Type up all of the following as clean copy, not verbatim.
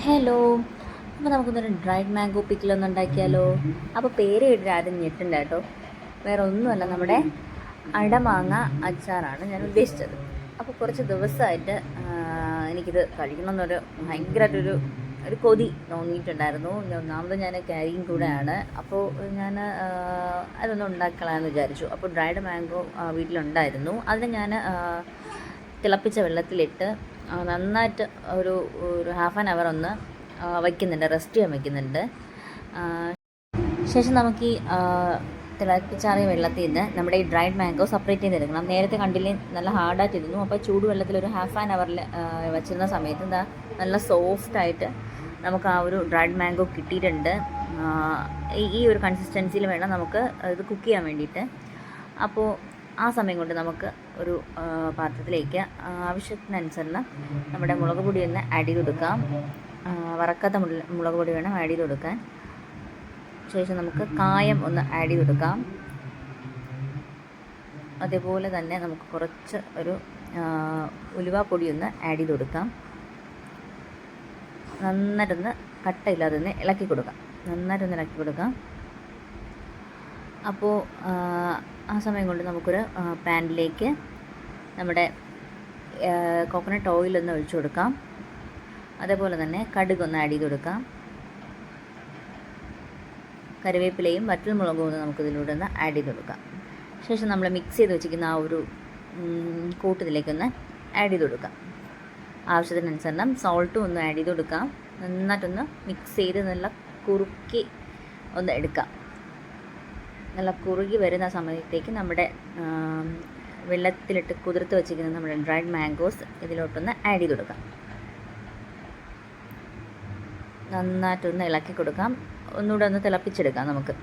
Hello. അപ്പോൾ നമുക്കൊന്നൊരു dried mango പിക്കിളൊന്നും ഉണ്ടാക്കിയാലോ? അപ്പോൾ പേര് കേട്ടിട്ട് ആരും ഞെട്ടണ്ട കേട്ടോ. വേറെ ഒന്നുമല്ല, നമ്മുടെ അടമാങ്ങ അച്ചാറാണ് ഞാൻ ഉദ്ദേശിച്ചത്. അപ്പോൾ കുറച്ച് ദിവസമായിട്ട് എനിക്കിത് കഴിക്കണമെന്നൊരു ഭയങ്കരമായിട്ടൊരു കൊതി തോന്നിയിട്ടുണ്ടായിരുന്നു. ഒന്നാമത് ഞാൻ ക്യാരിയും കൂടെയാണ്. അപ്പോൾ ഞാൻ അതൊന്നും ഉണ്ടാക്കലാമെന്ന് വിചാരിച്ചു. അപ്പോൾ ഡ്രൈഡ് മാംഗോ വീട്ടിലുണ്ടായിരുന്നു. അതിന് ഞാൻ തിളപ്പിച്ച വെള്ളത്തിലിട്ട് നന്നായിട്ട് ഒരു ഹാഫ് ആൻ അവർ ഒന്ന് വയ്ക്കുന്നുണ്ട്, റെസ്റ്റ് ചെയ്യാൻ വയ്ക്കുന്നുണ്ട്. ശേഷം നമുക്ക് ഈ തിളപ്പിച്ചാറിയ വെള്ളത്തിൽ നിന്ന് നമ്മുടെ ഈ ഡ്രൈഡ് മാംഗോ സെപ്പറേറ്റ് ചെയ്തെടുക്കണം. നേരത്തെ കണ്ടില്ലേ നല്ല ഹാർഡായിട്ടിരുന്നു. അപ്പോൾ ചൂടുവെള്ളത്തിൽ ഒരു ഹാഫ് ആൻ അവറിൽ വെച്ചിരുന്ന സമയത്ത് എന്താ നല്ല സോഫ്റ്റായിട്ട് നമുക്ക് ആ ഒരു ഡ്രൈഡ് മാംഗോ കിട്ടിയിട്ടുണ്ട്. ഈ ഒരു കൺസിസ്റ്റൻസിയിൽ വേണം നമുക്ക് ഇത് കുക്ക് ചെയ്യാൻ വേണ്ടിയിട്ട്. അപ്പോൾ ആ സമയം കൊണ്ട് നമുക്ക് ഒരു പാത്രത്തിലേക്ക് ആവശ്യത്തിനനുസരണം നമ്മുടെ മുളക് പൊടി ഒന്ന് ആഡ് ചെയ്ത് കൊടുക്കാം. വറക്കാത്ത മുളക് പൊടി വേണം ആഡ് ചെയ്ത് കൊടുക്കാൻ. ശേഷം നമുക്ക് കായം ഒന്ന് ആഡ് ചെയ്ത് കൊടുക്കാം. അതേപോലെ തന്നെ നമുക്ക് കുറച്ച് ഒരു ഉലുവാപ്പൊടി ഒന്ന് ആഡ് ചെയ്ത് കൊടുക്കാം. നന്നായിട്ടൊന്ന് കട്ടയില്ലാതെ ഒന്ന് ഇളക്കി കൊടുക്കാം. അപ്പോൾ ആ സമയം കൊണ്ട് നമുക്കൊരു പാനിലേക്ക് നമ്മുടെ കോക്കനട്ട് ഓയിലൊന്ന് ഒഴിച്ചു കൊടുക്കാം. അതേപോലെ തന്നെ കടുകൊന്ന് ആഡ് ചെയ്ത് കൊടുക്കാം. കറിവേപ്പിലയും വറ്റൽമുളകും ഒന്ന് നമുക്കിതിലൂടെ ഒന്ന് ആഡ് ചെയ്ത് കൊടുക്കാം. ശേഷം നമ്മൾ മിക്സ് ചെയ്ത് വെച്ചിരിക്കുന്ന ആ ഒരു കൂട്ടത്തിലേക്കൊന്ന് ആഡ് ചെയ്ത് കൊടുക്കാം. ആവശ്യത്തിനനുസരണം സോൾട്ടും ഒന്ന് ആഡ് ചെയ്ത് കൊടുക്കാം. നന്നായിട്ടൊന്ന് മിക്സ് ചെയ്ത് നല്ല കുറുക്കി ഒന്ന് എടുക്കാം. നല്ല കുറുകി വരുന്ന സമയത്തേക്ക് നമ്മുടെ വെള്ളത്തിലിട്ട് കുതിർത്ത് വെച്ചിരിക്കുന്ന നമ്മുടെ ഡ്രൈഡ് മാംഗോസ് ഇതിലോട്ടൊന്ന് ആഡ് ചെയ്ത് കൊടുക്കാം. നന്നായിട്ടൊന്ന് ഇളക്കി കൊടുക്കാം. ഒന്നുകൂടെ ഒന്ന് തിളപ്പിച്ചെടുക്കാം നമുക്ക്.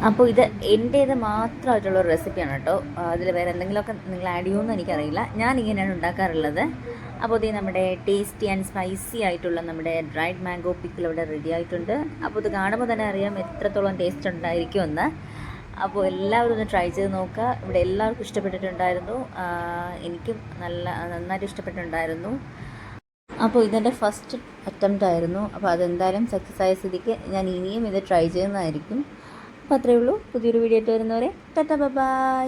അപ്പോൾ ഇത് എൻ്റേത് മാത്രമായിട്ടുള്ളൊരു റെസിപ്പിയാണ് കേട്ടോ. അതിൽ വേറെ എന്തെങ്കിലുമൊക്കെ നിങ്ങൾ ആഡ് ചെയ്യുമെന്ന് എനിക്കറിയില്ല. ഞാൻ ഇങ്ങനെയാണ് ഉണ്ടാക്കാറുള്ളത്. അപ്പോൾ ഇത് നമ്മുടെ ടേസ്റ്റി ആൻഡ് സ്പൈസി ആയിട്ടുള്ള നമ്മുടെ ഡ്രൈഡ് മാംഗോ പിക്കിൾ ഇവിടെ റെഡി ആയിട്ടുണ്ട്. അപ്പോൾ ഇത് കാണുമ്പോൾ തന്നെ അറിയാം എത്രത്തോളം ടേസ്റ്റ് ഉണ്ടായിരിക്കുമെന്ന്. അപ്പോൾ എല്ലാവരും ഒന്ന് ട്രൈ ചെയ്ത് നോക്കുക. ഇവിടെ എല്ലാവർക്കും ഇഷ്ടപ്പെട്ടിട്ടുണ്ടായിരുന്നു. എനിക്കും നന്നായിട്ട് ഇഷ്ടപ്പെട്ടിട്ടുണ്ടായിരുന്നു. അപ്പോൾ ഇതെൻ്റെ ഫസ്റ്റ് അറ്റംപ്റ്റ് ആയിരുന്നു. അപ്പോൾ അതെന്തായാലും സക്സസ് ആയ സ്ഥിതിക്ക് ഞാൻ ഇനിയും ഇത് ട്രൈ ചെയ്യുന്നതായിരിക്കും. അപ്പോൾ അത്രയേ ഉള്ളൂ. പുതിയൊരു വീഡിയോ ആയിട്ട് വരുന്നവരെ ടാറ്റാ ബൈ.